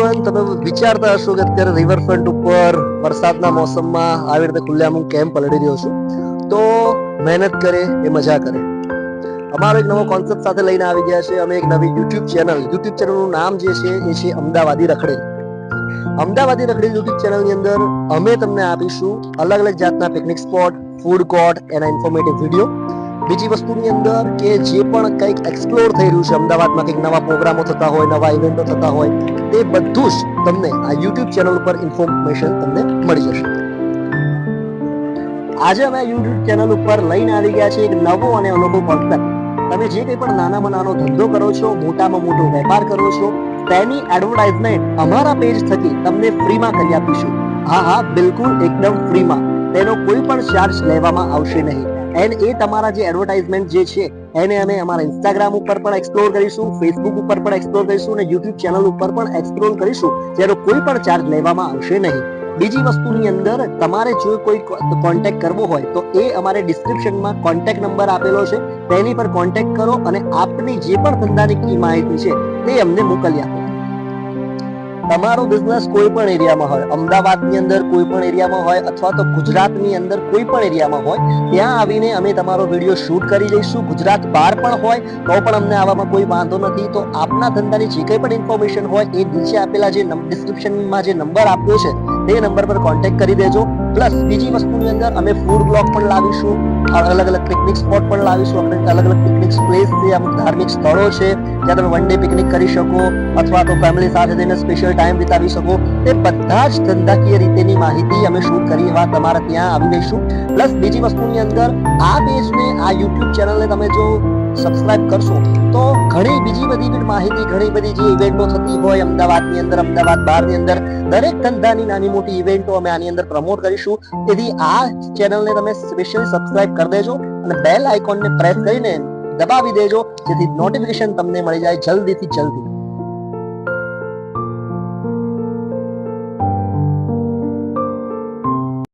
Everyone, તમે વિચારતા હશો કે અત્યારે રિવરફ્રન્ટ ઉપર વરસાદના મોસમમાં આવી રીતે ખુલ્લેઆમ હું કેમ પલળી રહ્યો છું, તો મહેનત કરે એ મજા કરે. અમારો એક નવો કોન્સેપ્ટ સાથે લઈને આવી ગયા છે. અમે એક નવી યુટ્યુબ ચેનલનું નામ જે છે એ છે અમદાવાદી રખડેલી. અમદાવાદી રખડેલી યુટ્યુબ ચેનલની અંદર અમે તમને આપીશું અલગ અલગ જાતના પિકનિક સ્પોટ, ફૂડ કોર્ટ, એના ઇન્ફોર્મેટિવ વિડીયો. બીજી વસ્તુની અંદર કે જે પણ કંઈક એક્સપ્લોર થઈ રહ્યું છે અમદાવાદમાં, કંઈક નવા પ્રોગ્રામો થતા હોય, નવા ઇવેન્ટો થતા હોય, તે બધું જ તમને આ યુટ્યુબ ચેનલ ઉપર ઇન્ફોર્મેશન તમને મળી જશે. આજે અમે યુટ્યુબ ચેનલ ઉપર લઈને આવી ગયા છે એક નવો અને અનોખો કોન્સેપ્ટ. તમે જે કંઈ પણ નાનામાં નાનો ધંધો કરો છો, મોટામાં મોટો વેપાર કરો છો, તેની એડવર્ટાઇઝમેન્ટ અમારા પેજ થકી તમને ફ્રીમાં કરી આપીશું. હા, બિલકુલ એકદમ ફ્રીમાં. તેનો કોઈ પણ ચાર્જ લેવામાં આવશે નહીં. એન્ડ એ તમારા જે એડવર્ટાઇઝમેન્ટ જે છે એને અમે અમારા ઇન્સ્ટાગ્રામ ઉપર પણ એક્સપ્લોર કરીશું, ફેસબુક ઉપર પણ એક્સપ્લોર કરીશું અને યુટ્યુબ ચેનલ ઉપર પણ એક્સપ્લોર કરીશું, જેનો કોઈ પણ ચાર્જ લેવામાં આવશે નહીં. બીજી વસ્તુની અંદર તમારે જો કોઈ કોન્ટેક્ટ કરવો હોય તો એ અમારે ડિસ્ક્રિપ્શનમાં કોન્ટેક્ટ નંબર આપેલો છે, તેની પર કોન્ટેક્ટ કરો અને આપની જે પણ ધંધાની માહિતી છે તે અમને મોકલી આપો. તમારો બિઝનેસ કોઈ પણ એરિયામાં હોય, અમદાવાદની અંદર કોઈ પણ એરિયામાં હોય અથવા તો ગુજરાતની અંદર કોઈ પણ એરિયામાં હોય, ત્યાં આવીને અમે તમારો વિડીયો શૂટ કરી દઈશું. ગુજરાત બહાર પણ હોય તો પણ અમને આવવામાં કોઈ વાંધો નથી. તો આપના ધંધાની જે કંઈ પણ ઇન્ફોર્મેશન હોય એ નીચે આપેલા જે ડિસ્ક્રિપ્શનમાં જે નંબર આપ્યો છે તે નંબર પર કોન્ટેક્ટ કરી દેજો. પ્લસ બીજી વસ્તુની અંદર અમે ફૂડ બ્લોગ પણ લાવીશું, અલગ અલગ પિકનિક સ્પોટ પણ લાવીશું. આપણે અલગ અલગ પિકનિક પ્લેસ છે, અમુક ધાર્મિક સ્થળો છે જ્યાં તમે વન ડે પિકનિક કરી શકો અથવા તો ફેમિલી સાથે જઈને સ્પેશિયલ ટાઈમ વિતાવી શકો. તે બધા જ ધંધાકીય રીતેની માહિતી અમે શૂટ કરી તમારા ત્યાં આવી દઈશું. પ્લસ બીજી વસ્તુની અંદર આ પેજને, આ યુટ્યુબ ચેનલને તમે જો સબસ્ક્રાઇબ કરશો તો ઘણી બીજી બધી માહિતી, ઘણી બધી જે ઇવેન્ટો થતી હોય અમદાવાદની અંદર, અમદાવાદ બહારની અંદર, દરેક ધંધાની નાની મોટી ઇવેન્ટો અમે આની અંદર પ્રમોટ કરીશું. તેથી આ ચેનલને તમે સ્પેશિયલી સબસ્ક્રાઇબ કરી દેજો અને બેલ આઇકોનને પ્રેસ કરીને દબાવી દેજો, જેથી નોટિફિકેશન તમને મળી જાય જલ્દીથી જલ્દી.